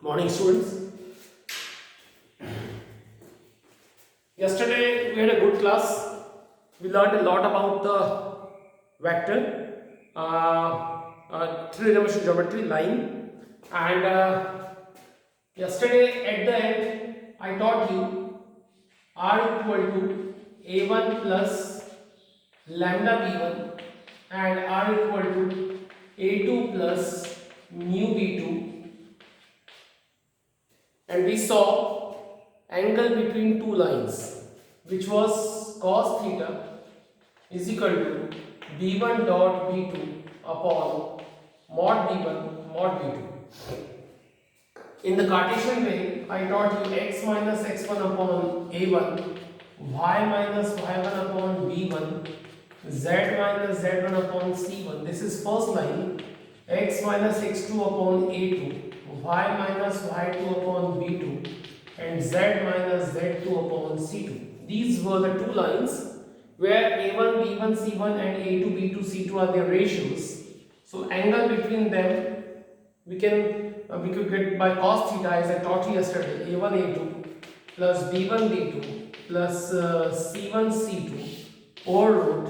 Morning, students. Yesterday we had a good class. We learned a lot about the vector, three-dimensional geometry, line, and yesterday at the end I taught you R equal to A1 plus lambda B1 and R equal to A2 plus mu B2, and we saw angle between two lines which was cos theta is equal to b1 dot b2 upon mod b1 mod b2. In the Cartesian way, I taught you x minus x1 upon a1, y minus y1 upon b1, z minus z1 upon c1. This is first line. X minus x2 upon a2, y minus y2 upon b2, and z minus z2 upon c2. These were the two lines where a1 b1 c1 and a2 b2 c2 are their ratios. So angle between them we could get by cos theta, as I taught you yesterday. A1 a2 plus b1 b2 plus c1 c2 over root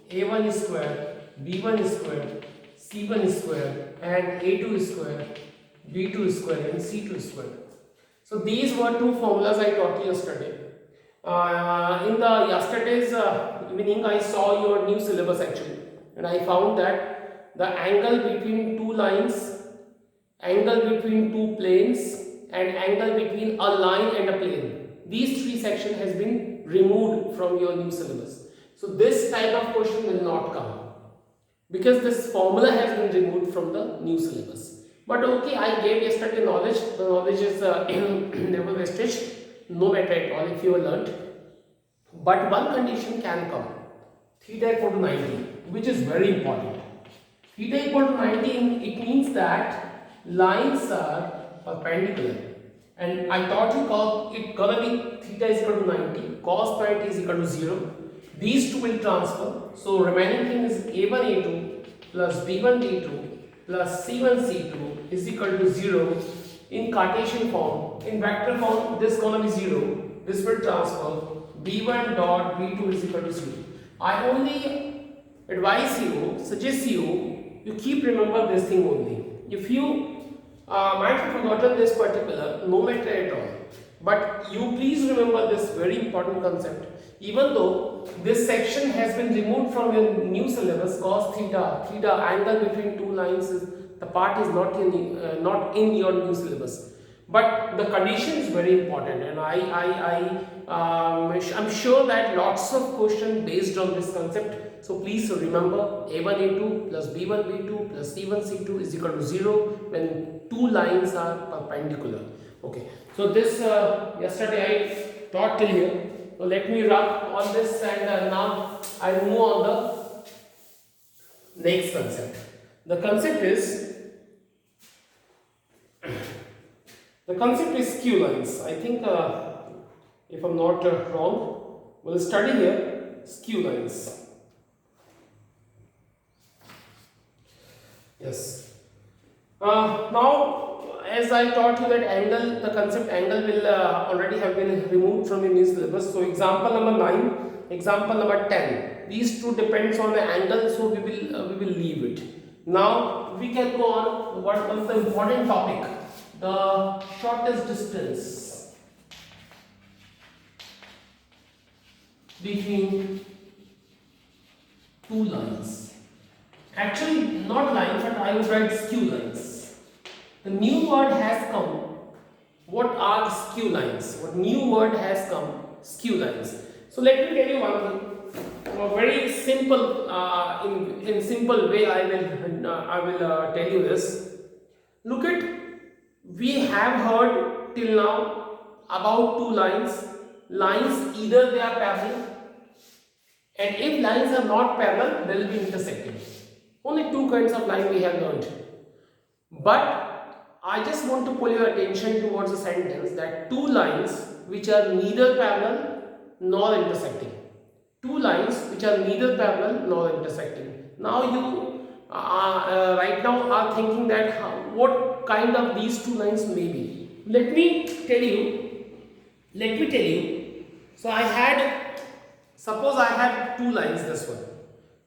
a1 square b1 square c1 square and a2 square b2 square and c2 square. So these were two formulas I taught you yesterday. In the yesterday's evening, I saw your new syllabus actually, and I found that the angle between two lines, angle between two planes, and angle between a line and a plane, these three sections has been removed from your new syllabus. So this type of question will not come because this formula has been removed from the new syllabus. But okay, I gave yesterday knowledge. The knowledge is never wastage, no matter at all if you have learnt. But one condition can come: theta equal to 90, which is very important. Theta equal to 90, it means that lines are perpendicular. And I taught you it gonna be theta is equal to 90, cos 90 is equal to 0. These two will transfer. So remaining thing is a1 a2 plus b1 b2 plus c1 c2 is equal to 0 in Cartesian form. In vector form, this is gonna be 0. This will transfer. b1 dot b2 is equal to 0. I only advise you, suggest you keep remember this thing only. If you might have forgotten this particular, no matter at all, but you please remember this very important concept. Even though this section has been removed from your new syllabus, cos theta angle between two lines is the part is not in your new syllabus, but the condition is very important, and I'm sure that lots of questions based on this concept. So please remember a1 a2 plus b1 b2 plus c1 c2 is equal to 0 when two lines are perpendicular. Okay, so this yesterday I taught till here. So let me wrap on this, and now I move on the next concept. The concept is skew lines. I think if I'm not wrong, we'll study here skew lines. Yes. Now, as I taught you that angle, the concept angle will already have been removed from your new syllabus. So example number 9, example number 10. These two depends on the angle, so we will leave it. Now we can go on. What was the important topic? The shortest distance between two lines. Actually, not lines, but I would write skew lines. The new word has come. What are skew lines? What new word has come? Skew lines. So let me tell you one thing. A very simple, in simple way, I will tell you this. Look at, we have heard till now about two lines. Lines, either they are parallel, and if lines are not parallel, they will be intersecting. Only two kinds of line we have learned. But I just want to pull your attention towards the sentence that two lines which are neither parallel nor intersecting. Two lines which are neither parallel nor intersecting. Now you right now are thinking that what kind of these two lines may be. Let me tell you. So suppose I had two lines. This one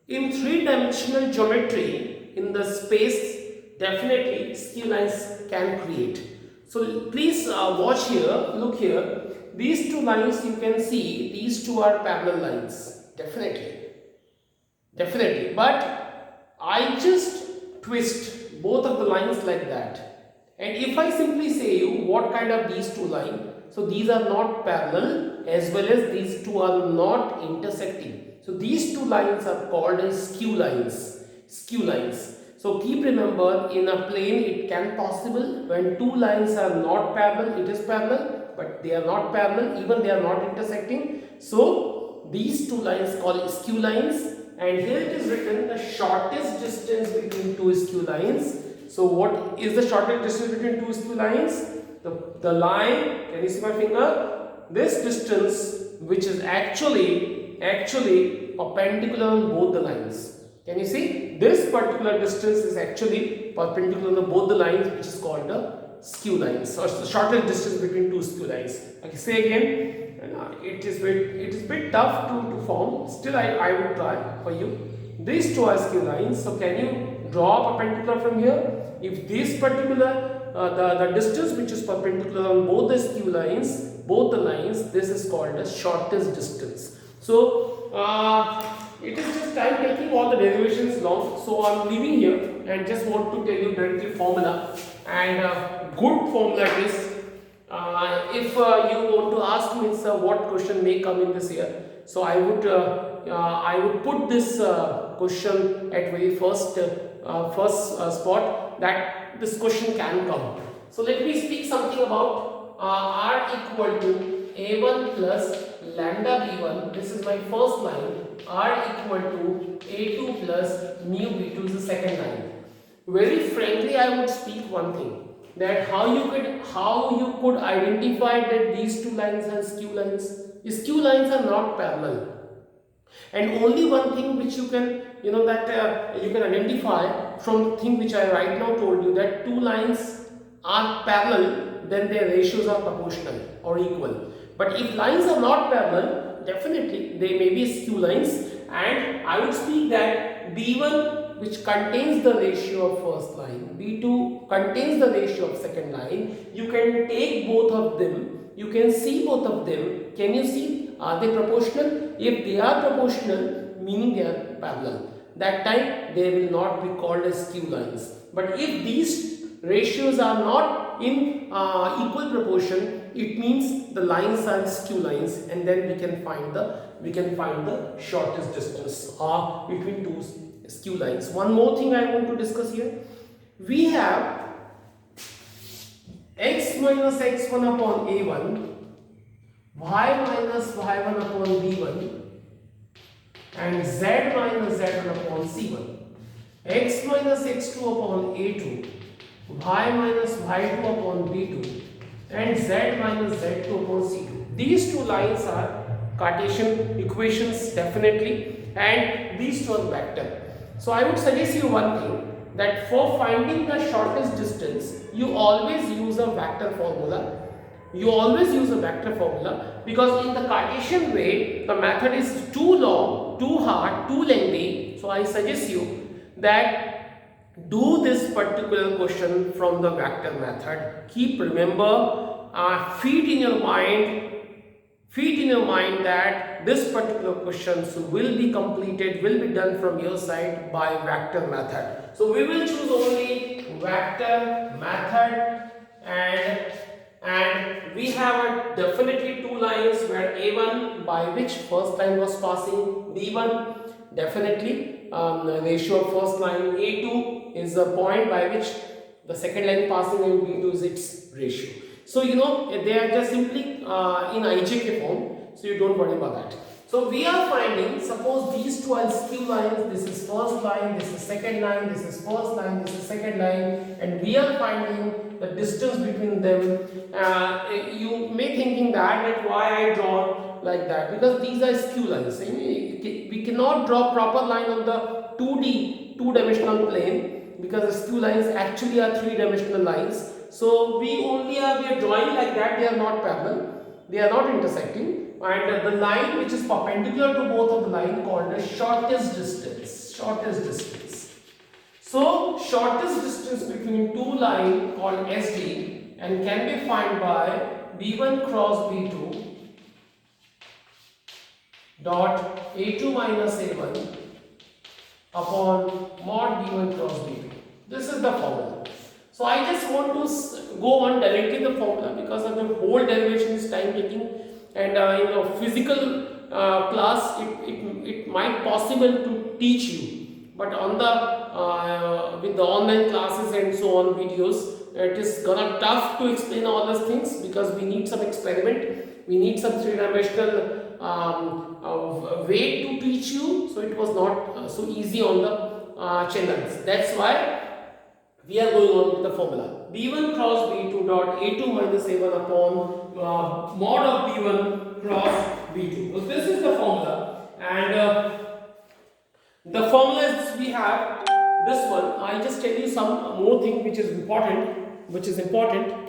in three-dimensional geometry in the space, definitely skew lines can create. So please watch here. Look here. These two lines you can see. These two are parallel lines. Definitely. But I just twist both of the lines like that. And if I simply say you what kind of these two lines, so these are not parallel as well as these two are not intersecting. So these two lines are called as skew lines. So keep remember, in a plane it can possible when two lines are not parallel, it is parallel, but they are not parallel, even they are not intersecting. So these two lines called skew lines, and here it is written the shortest distance between two skew lines. So what is the shortest distance between two skew lines? The line, can you see my finger? This distance which is actually perpendicular on both the lines. Can you see? This particular distance is actually perpendicular on both the lines, which is called the skew lines, or the shortest distance between two skew lines. Okay, say again, it is bit tough to form. Still, I would try for you. These two are skew lines. So can you draw perpendicular from here? If this particular the distance which is perpendicular on both the skew lines, both the lines, this is called the shortest distance. So it is just time taking all the derivations long, so I am leaving here and just want to tell you directly formula, and good formula it is. If you want to ask me what question may come in this year, so I would put this question at very first spot, that this question can come. So let me speak something about r equal to a1 plus lambda b1. This is my first line. R equal to a2 plus mu b2 is the second line. Very frankly, I would speak one thing, that how you could identify that these two lines are skew lines. Skew lines are not parallel, and only one thing which you can you can identify from the thing which I right now told you, that two lines are parallel, then their ratios are proportional or equal. But if lines are not parallel, definitely they may be skew lines, and I would speak that b1, which contains the ratio of first line, b2 contains the ratio of second line. You can take both of them, you can see both of them. Can you see, are they proportional? If they are proportional, meaning they are parallel, that time they will not be called as skew lines. But if these ratios are not in equal proportion, it means the lines are skew lines, and then we can find the shortest distance between two skew lines. One more thing I want to discuss here. We have x minus x1 upon a1, y minus y1 upon b1, and z minus z1 upon c1, x minus x2 upon a2, y minus y2 upon b2, and z minus z2 upon c2. These two lines are Cartesian equations, definitely, and these two are vector. So I would suggest you one thing, that for finding the shortest distance, you always use a vector formula. Because in the Cartesian way, the method is too long, too hard, too lengthy. So I suggest you that do this particular question from the vector method. Keep remember, feed in your mind that this particular questions will be completed, will be done from your side by vector method. So we will choose only vector method, and we have definitely two lines where a1 by which first line was passing, b1 definitely ratio of first line, a2 is the point by which the second line passing, and b2 is its ratio. So they are just simply in IJK form, so you don't worry about that. So we are finding, suppose these two are skew lines, this is first line, this is second line, this is first line, this is second line, and we are finding the distance between them. You may thinking that why I draw like that, because these are skew lines. We cannot draw proper line on the 2D, two-dimensional plane, because skew lines actually are three-dimensional lines. So we are drawing like that. They are not parallel, they are not intersecting, and the line which is perpendicular to both of the line called the shortest distance. Shortest distance. So shortest distance between two lines called SD and can be found by B1 cross B2 dot A2 minus A1 upon mod B1 cross B2. This is the formula. So I just want to go on directly the formula because of the whole derivation is time taking, and physical class it might possible to teach you, but on the with the online classes and so on videos, it is gonna tough to explain all those things because we need some experiment, we need some three-dimensional way to teach you, so it was not so easy on the channels. That's why we are going on with the formula B1 cross B2 dot A2 minus A1 upon mod of B1 cross B2. So this is the formula, and the formulas we have this one. I just tell you some more thing which is important.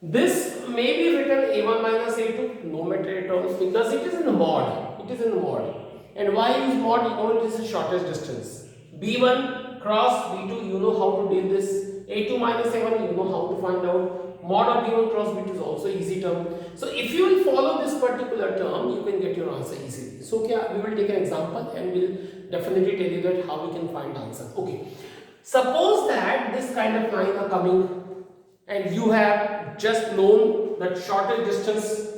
This may be written A1 minus A2, no matter at all, because it is in the mod. It is in the mod. And why use mod? You know it is the shortest distance. B1 cross B2, you know how to deal this. A2 minus A1, you know how to find out. Mod of B1 cross B2 is also easy term. So if you will follow this particular term, you can get your answer easily. So okay, we will take an example and we will definitely tell you that how we can find answer. Okay. Suppose that this kind of line are coming and you have just known that shortest distance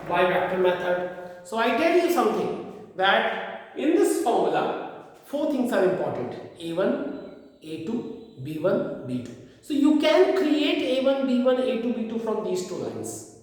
by vector method. So I tell you something, that in this formula, four things are important: A1, A2, B1, B2. So you can create A1, B1, A2, B2 from these two lines.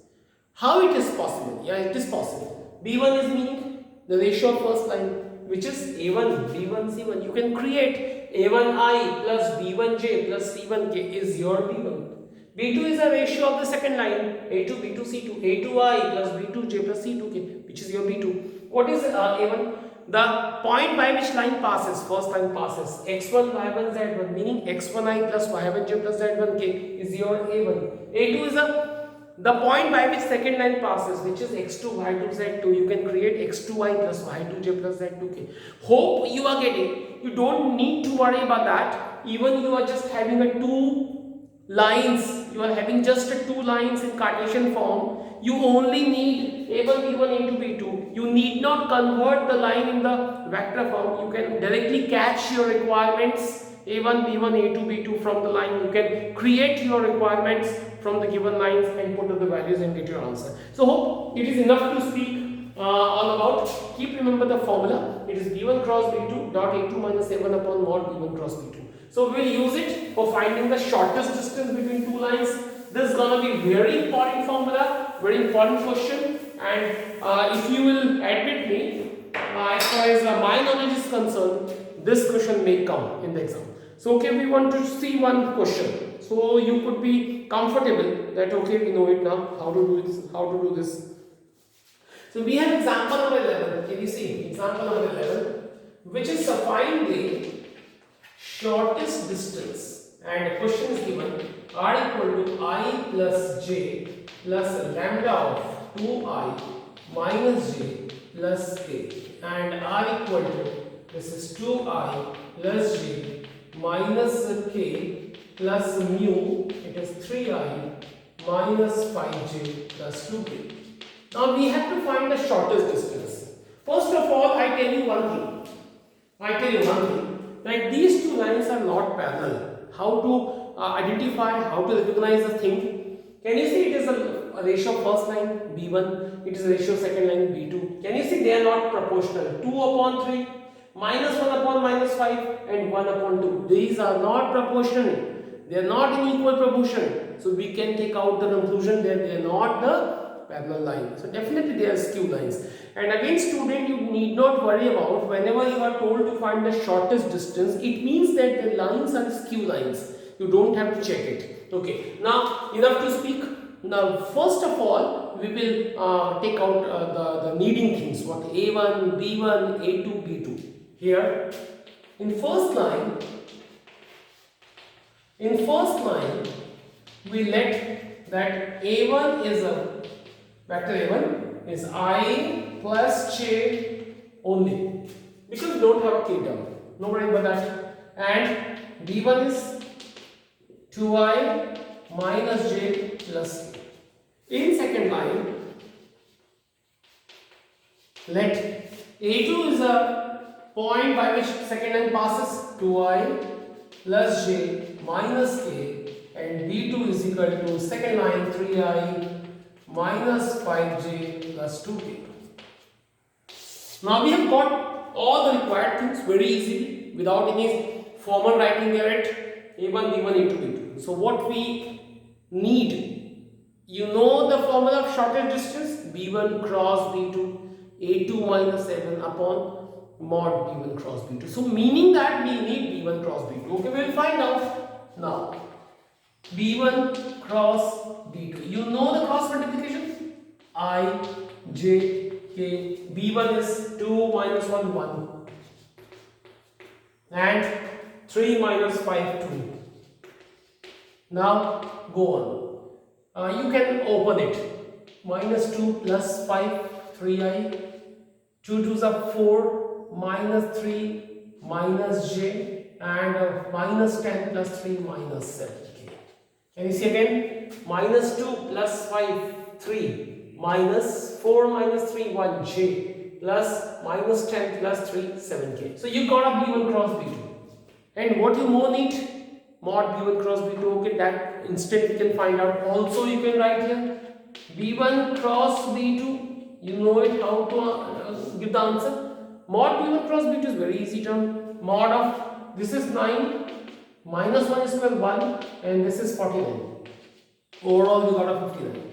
How it is possible? Yeah, it is possible. B1 is meaning the ratio of first line, which is A1, B1, C1. You can create A1I plus B1J plus C1K is your B1. B2 is a ratio of the second line, A2, B2, C2, A2I plus B2J plus C2K, which is your B2. What is A1? The point by which line passes, first line passes, x1, y1, z1, meaning x1I plus y1j plus z1k is your A1. A2 is the point by which second line passes, which is x2, y2, z2. You can create x2i plus y2j plus z2k. Hope you are getting. You don't need to worry about that. Even you are just having a two lines, you are having just two lines in Cartesian form. You only need A1, B1, A2, B2. You need not convert the line in the vector form. You can directly catch your requirements A1, B1, A2, B2 from the line. You can create your requirements from the given lines and put the values and get your answer. So hope it is enough to speak all about. Keep remember the formula. It is B1 cross B2 dot A2 minus A1 upon mod B1 cross B2. So we will use it for finding the shortest distance between two lines. This is gonna be very important formula, very important question, and if you will admit me, as far as my knowledge is concerned, this question may come in the exam. So okay, we want to see one question, so you could be comfortable that okay, we know it now, how to do this. So we have example number 11. Can you see example number 11, which is to find the shortest distance, and the question is given r equal to I plus j plus lambda of 2I minus j plus k, and r equal to, this is 2I plus j minus k plus mu, it is 3I minus 5j plus 2k. Now we have to find the shortest distance. First of all, I tell you one thing, that these two lines are not parallel. How to identify, how to recognize the thing? Can you see it is a ratio of first line B1, it is a ratio of second line B2. Can you see they are not proportional? 2 upon 3, minus 1 upon minus 5 and 1 upon 2. These are not proportional. They are not in equal proportion. So we can take out the conclusion that they are not the parallel line. So definitely they are skew lines. And again student, you need not worry about whenever you are told to find the shortest distance, it means that the lines are skew lines. You don't have to check it. Okay, now enough to speak. Now first of all, we will take out the needing things, what A1, B1, A2, B2. Here In first line, we let that A1 is a vector A1 is I plus j only, because we don't have a k term, no worry about that. And B1 is 2i minus j plus k. In second line, let A2 is a point by which second line passes, 2i plus j minus k, and B2 is equal to second line 3i minus 5j plus 2k. Now we have got all the required things very easily without any formal writing there at A1, B1, A2, B2. So what we need, you know the formula of shortest distance, B1 cross B2, A2 minus 7 upon mod B1 cross B2. So meaning that we need B1 cross B2. Okay, we will find out now. B1 cross B2. You know the cross multiplication? I, j, k. B1 is 2 minus 1, 1. And 3 minus 5, 2. Now go on. You can open it. Minus 2 plus 5, 3i. 2 2s are 4, minus 3, minus j, and minus 10 plus 3, minus 7k. Can you see again? Minus 2 plus 5, 3, minus 4 minus 3, 1j, plus minus 10 plus 3, 7k. So you got a B1 cross B2. And what you more need? Mod B1 cross B2. Okay, that instead we can find out. Also you can write here B1 cross B2. You know it, how to give the answer. Mod B1 cross B2 is very easy term. Mod of this is 9, minus 1 is equal 1, and this is 49. Overall we got a 59.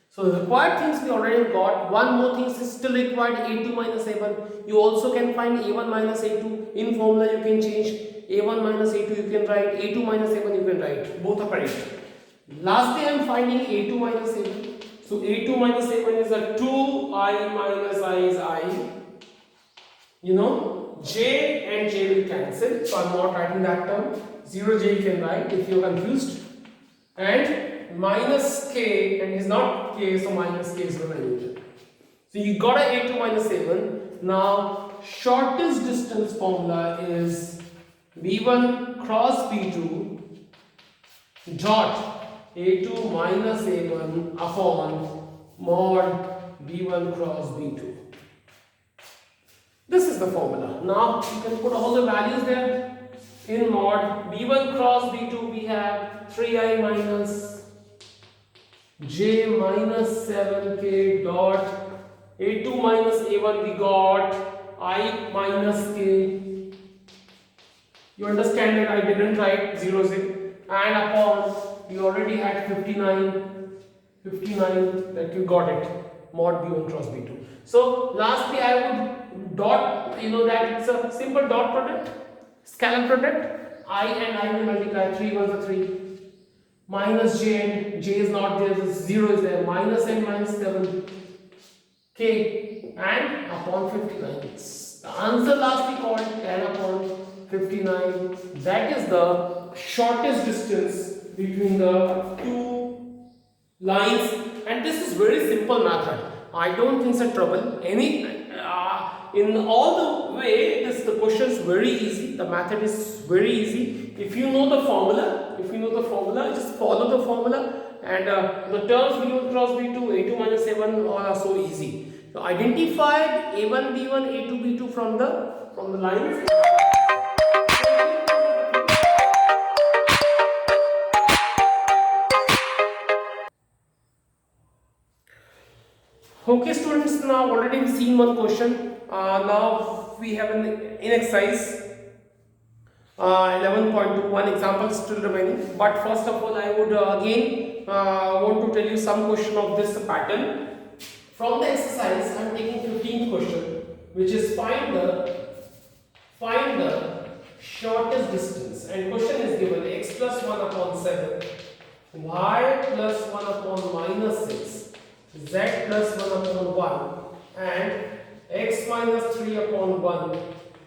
So the required things we already got. One more thing is still required, A2 minus A1. You also can find A1 minus A2. In formula you can change A1 minus A2 you can write, A2 minus A1 you can write. Both are correct. Lastly I am finding A2 minus A1. So A2 minus A1 is a 2i minus I is I. You know, j and j will cancel. So I am not writing that term. 0j you can write if you are confused. And minus k, and is not k, so minus k is the value. So you got a A2 minus A1. Now shortest distance formula is B1 cross B2 dot A2 minus A1 upon mod B1 cross B2. This is the formula. Now you can put all the values there. In mod B1 cross B2 we have 3i minus j minus 7k dot A2 minus A1 we got I minus k. You understand that I didn't write 0 and upon we already had 59 that you got it, mod B1 cross B2. So lastly I would dot, you know that it's a simple dot product, scalar product. I and I will multiply, 3 1s are 3, minus j and j is not there, so 0 is there, minus and minus 7 k and upon 59. The answer lastly called 10 upon 59. That is the shortest distance between the two lines, and this is very simple method. I don't think it's a trouble. In all the way, the question is very easy. The method is very easy. If you know the formula, just follow the formula, and the terms B1 cross B2, A2 minus A1 all are so easy. So identify A1 B1, A2 B2 from the lines. Okay students, now already we've seen one question. Now we have in exercise 11.2 one example still remaining, but first of all I would again want to tell you some question of this pattern. From the exercise I am taking 15th question, which is find the shortest distance, and question is given x plus 1 upon 7, y plus 1 upon minus 6, z plus 1 upon 1, and x minus 3 upon 1,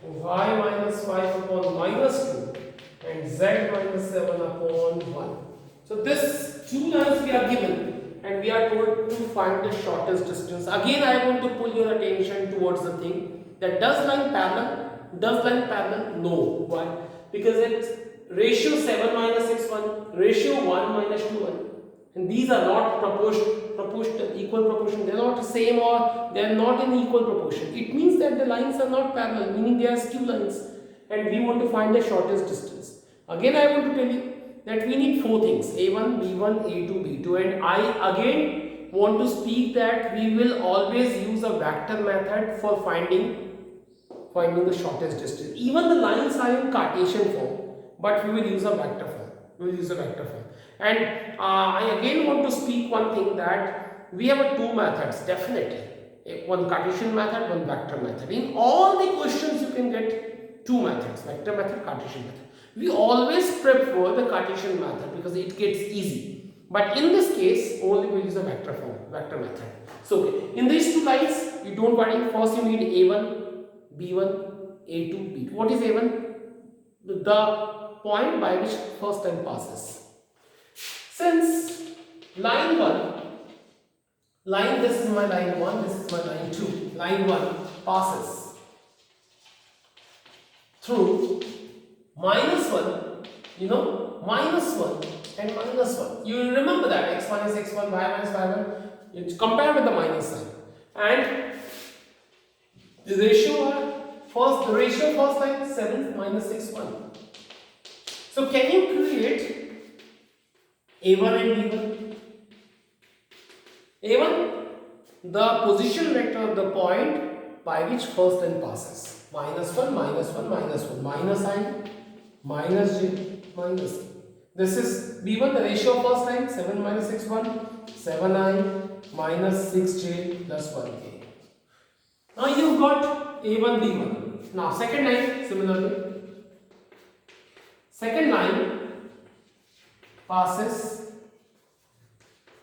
y minus 5 upon minus 2 and z minus 7 upon 1. So this two lines we are given and we are told to find the shortest distance. Again I want to pull your attention towards the thing that does line parallel? Does line parallel? No. Why? Because it's ratio 7 minus 6 1, ratio 1 minus 2 1. And these are not equal proportion. They are not same or they are not in equal proportion. It means that the lines are not parallel, meaning they are skew lines, and we want to find the shortest distance. Again I want to tell you that we need four things: a1, b1, a2, b2, and I again want to speak that we will always use a vector method for finding the shortest distance. Even the lines are in Cartesian form, but we will use a vector form. And I again want to speak one thing, that we have two methods definitely. One Cartesian method, one vector method. In all the questions you can get two methods: vector method, Cartesian method. We always prefer the Cartesian method because it gets easy. But in this case, only we use a vector method. So in these two lines, you don't worry. First you need a1, b1, a2, b2. What is a1? The point by which first line passes. Since line 1, this is my line 1, this is my line 2. Line 1 passes through minus 1, minus 1 and minus 1. You remember that x minus x1, y minus y1. You compare with the minus sign. And the ratio first line 7 minus 6 1. So can you create a1 and b1? a1, the position vector of the point by which first line passes. Minus 1, minus 1, minus 1. Minus I, minus j, minus. This is b1, the ratio of first line 7 minus 6 1. 7i minus 6j plus 1k. Now you've got a1, b1. Now second line similarly. Second line passes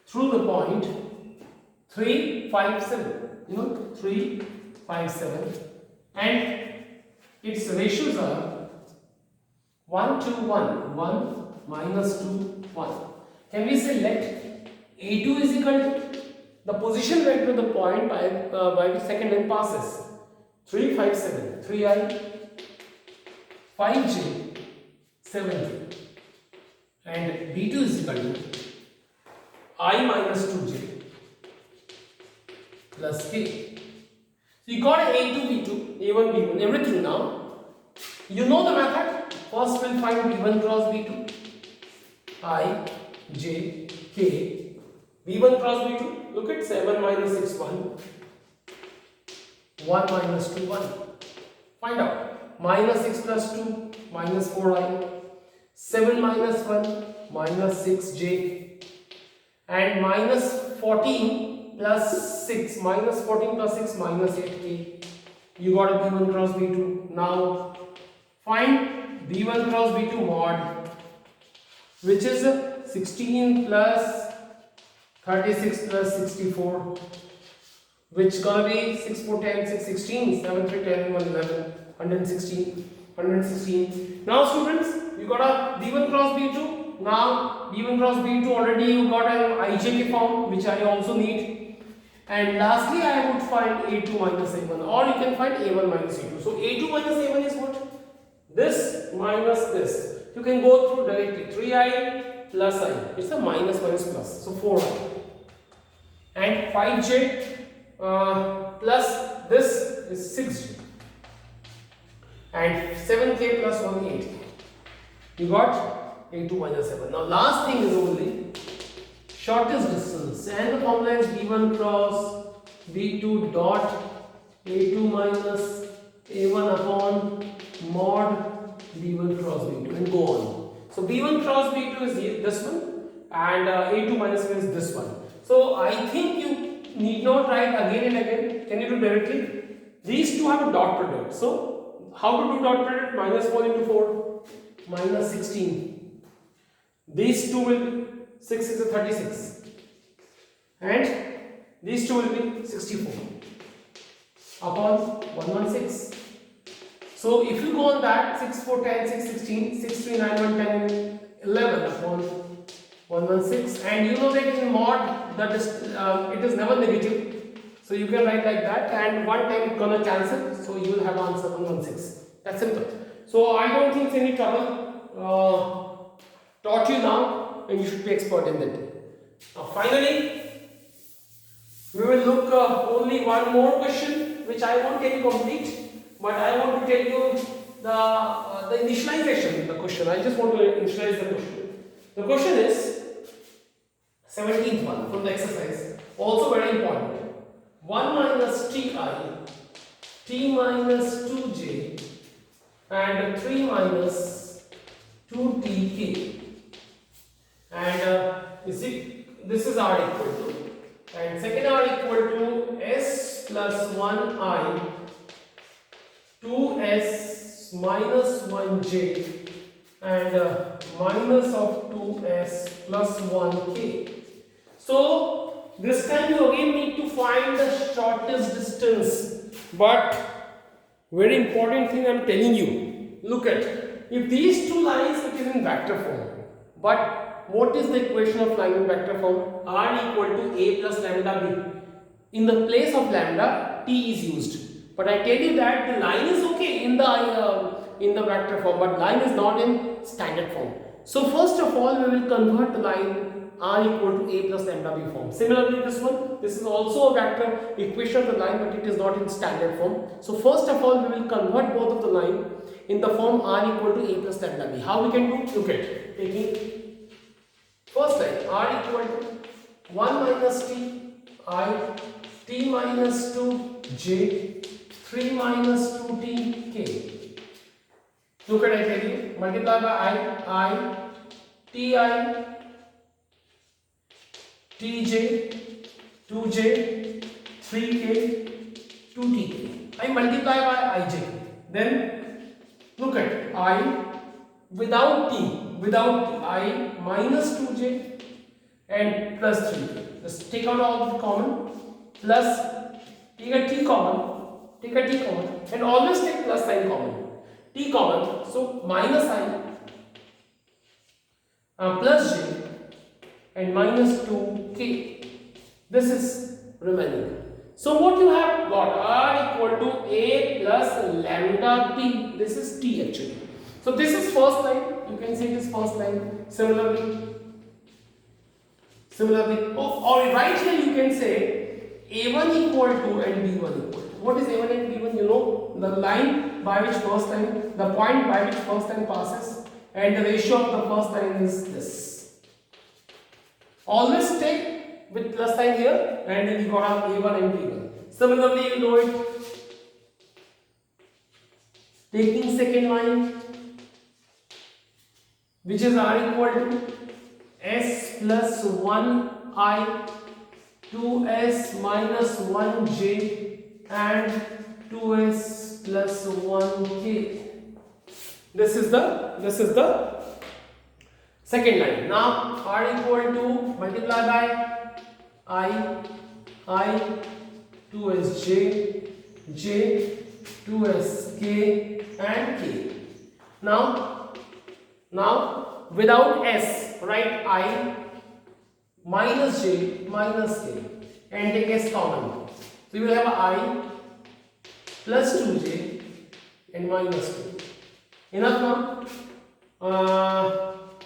through the point 3 5 7, 3 5 7, and its ratios are 1 2 1, 1 minus 2 1. Can we say let a2 is equal to the position vector of the point by which second line passes? 3 5 7, 3i 5j 7j. And b2 is equal to I minus 2j plus k. So you got a2, b2, a1, b1, everything now. You know the method. First we'll find b1 cross b2. I, j, k. b1 cross b2. Look at 7 minus 6 1. 1 minus 2 1. Find out. Minus 6 plus 2 minus 4i. 7 minus 1 minus 6j, and minus 14 plus 6, minus 14 plus 6 minus 8k. You got a b1 cross b2. Now find b1 cross b2 mod, which is 16 plus 36 plus 64, which gonna be 6 4 10 6 16, 7 3 10 1 11, 116. Now students, you got a b1 cross b2. Now b1 cross b2 already you got an ijk form, which I also need. And lastly I would find a2 minus a1, or you can find a1 minus a2. So a2 minus a1 is what? This minus this. You can go through directly. 3i plus I. It's a minus plus. So 4i. And 5j plus this is 6j. And 7k plus 1 8k. You got a2 minus 7. Now last thing is only shortest distance, and the formula is b1 cross b2 dot a2 minus a1 upon mod b1 cross b2, and go on. So b1 cross b2 is this one, and a2 minus 1 is this one. So I think you need not write again and again. Can you do directly? These two have a dot product. So how to do dot product? Minus 4 into 4, minus 16. These two will be 6 is a 36, and these two will be 64 upon 116. So if you go on that, 6, 4, 10, 6, 16, 6, 3, 9, 1, 10, 11 upon 1, 1, 6, and you know that in mod that is it is never negative. So you can write like that, and one time it's gonna cancel, so you will have answer 1, 1, 6. That's simple. So I don't think any trouble taught you now, and you should be expert in that. Now finally, we will look only one more question, which I won't tell you complete, but I want to tell you the initialization of the question. I just want to initialize the question. The question is 17th one from the exercise. Also very important. 1 minus ti, t minus 2j, and 3 minus 2tk. And this is r equal to, and second r equal to s plus 1i, 2s minus 1j, and minus of 2s plus 1k. So this time you again need to find the shortest distance, but very important thing I am telling you, look at, if these two lines, it is in vector form, but what is the equation of line in vector form? R equal to a plus lambda b. In the place of lambda, t is used, but I tell you that the line is okay in the vector form, but line is not in standard form. So first of all, we will convert the line r equal to a plus lambda b form. Similarly, this is also a vector equation of the line, but it is not in standard form. So first of all, we will convert both of the line in the form r equal to a plus lambda b. How we can do? Look at taking first line r equal to 1 minus t I, t minus 2 j, 3 minus 2 t k. Look at, I tell you, multiply by I, ti, tj, 2j, 3k, 2tk. I multiply by ij. Then look at I without t, without I minus 2j and plus 3k. Just take out all the common, plus take a t common, and always take plus sign common. T common, so minus I plus j and minus 2k. This is remaining. So what you have got, r equal to a plus lambda b. This is t actually. So this is first line. You can see this first line. Similarly, or right here you can say a1 equal to and b1 equal to. What is a1 and b1? You know, the line by which first line, the point by which first line passes, and the ratio of the first line is this. Always take with plus sign here, and then you got a1 and b1. Similarly, you know it. Taking second line, which is r equal to s plus 1i, 2s minus 1j, and 2s plus 1k. This is the second line. Now r equal to multiply by I, 2sj, j, 2sk, and k. Now without s, write I minus j minus k and take s common. So you will have I plus 2j and minus 2. Enough now?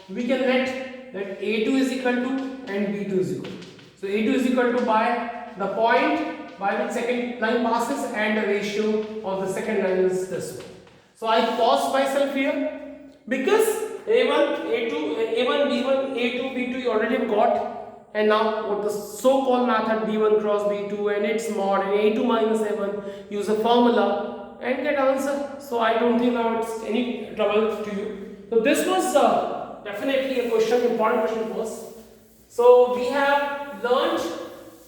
We can let that a2 is equal to and b2 is equal to. So a2 is equal to by the point by which second line passes, and the ratio of the second line is this one. So I pause myself here because a1, a2, a1, b1, a2, b2 you already have got, and now what the so-called method b1 cross b2 and its mod and a2 minus a1, use a formula and get answer. So I don't think now it's any trouble to you. So this was definitely a question, important question for us. So we have learned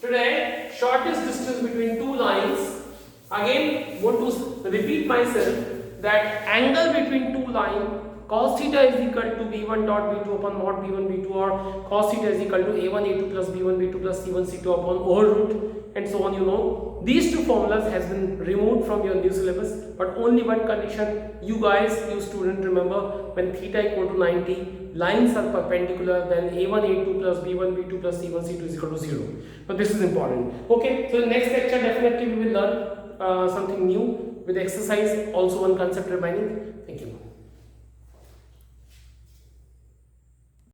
today shortest distance between two lines. Again, want to repeat myself that angle between two lines, cos theta is equal to b1 dot b2 upon mod b1 b2, or cos theta is equal to a1 a2 plus b1 b2 plus c1 c2 upon whole root, and so on. You know, these two formulas has been removed from your new syllabus, but only one condition, you guys, you student, remember, when theta equal to 90, lines are perpendicular, then a1 a2 plus b1 b2 plus c1 c2 is equal to 0. But this is important. Okay, so in next lecture definitely we will learn something new with exercise, also one concept remaining. Thank you.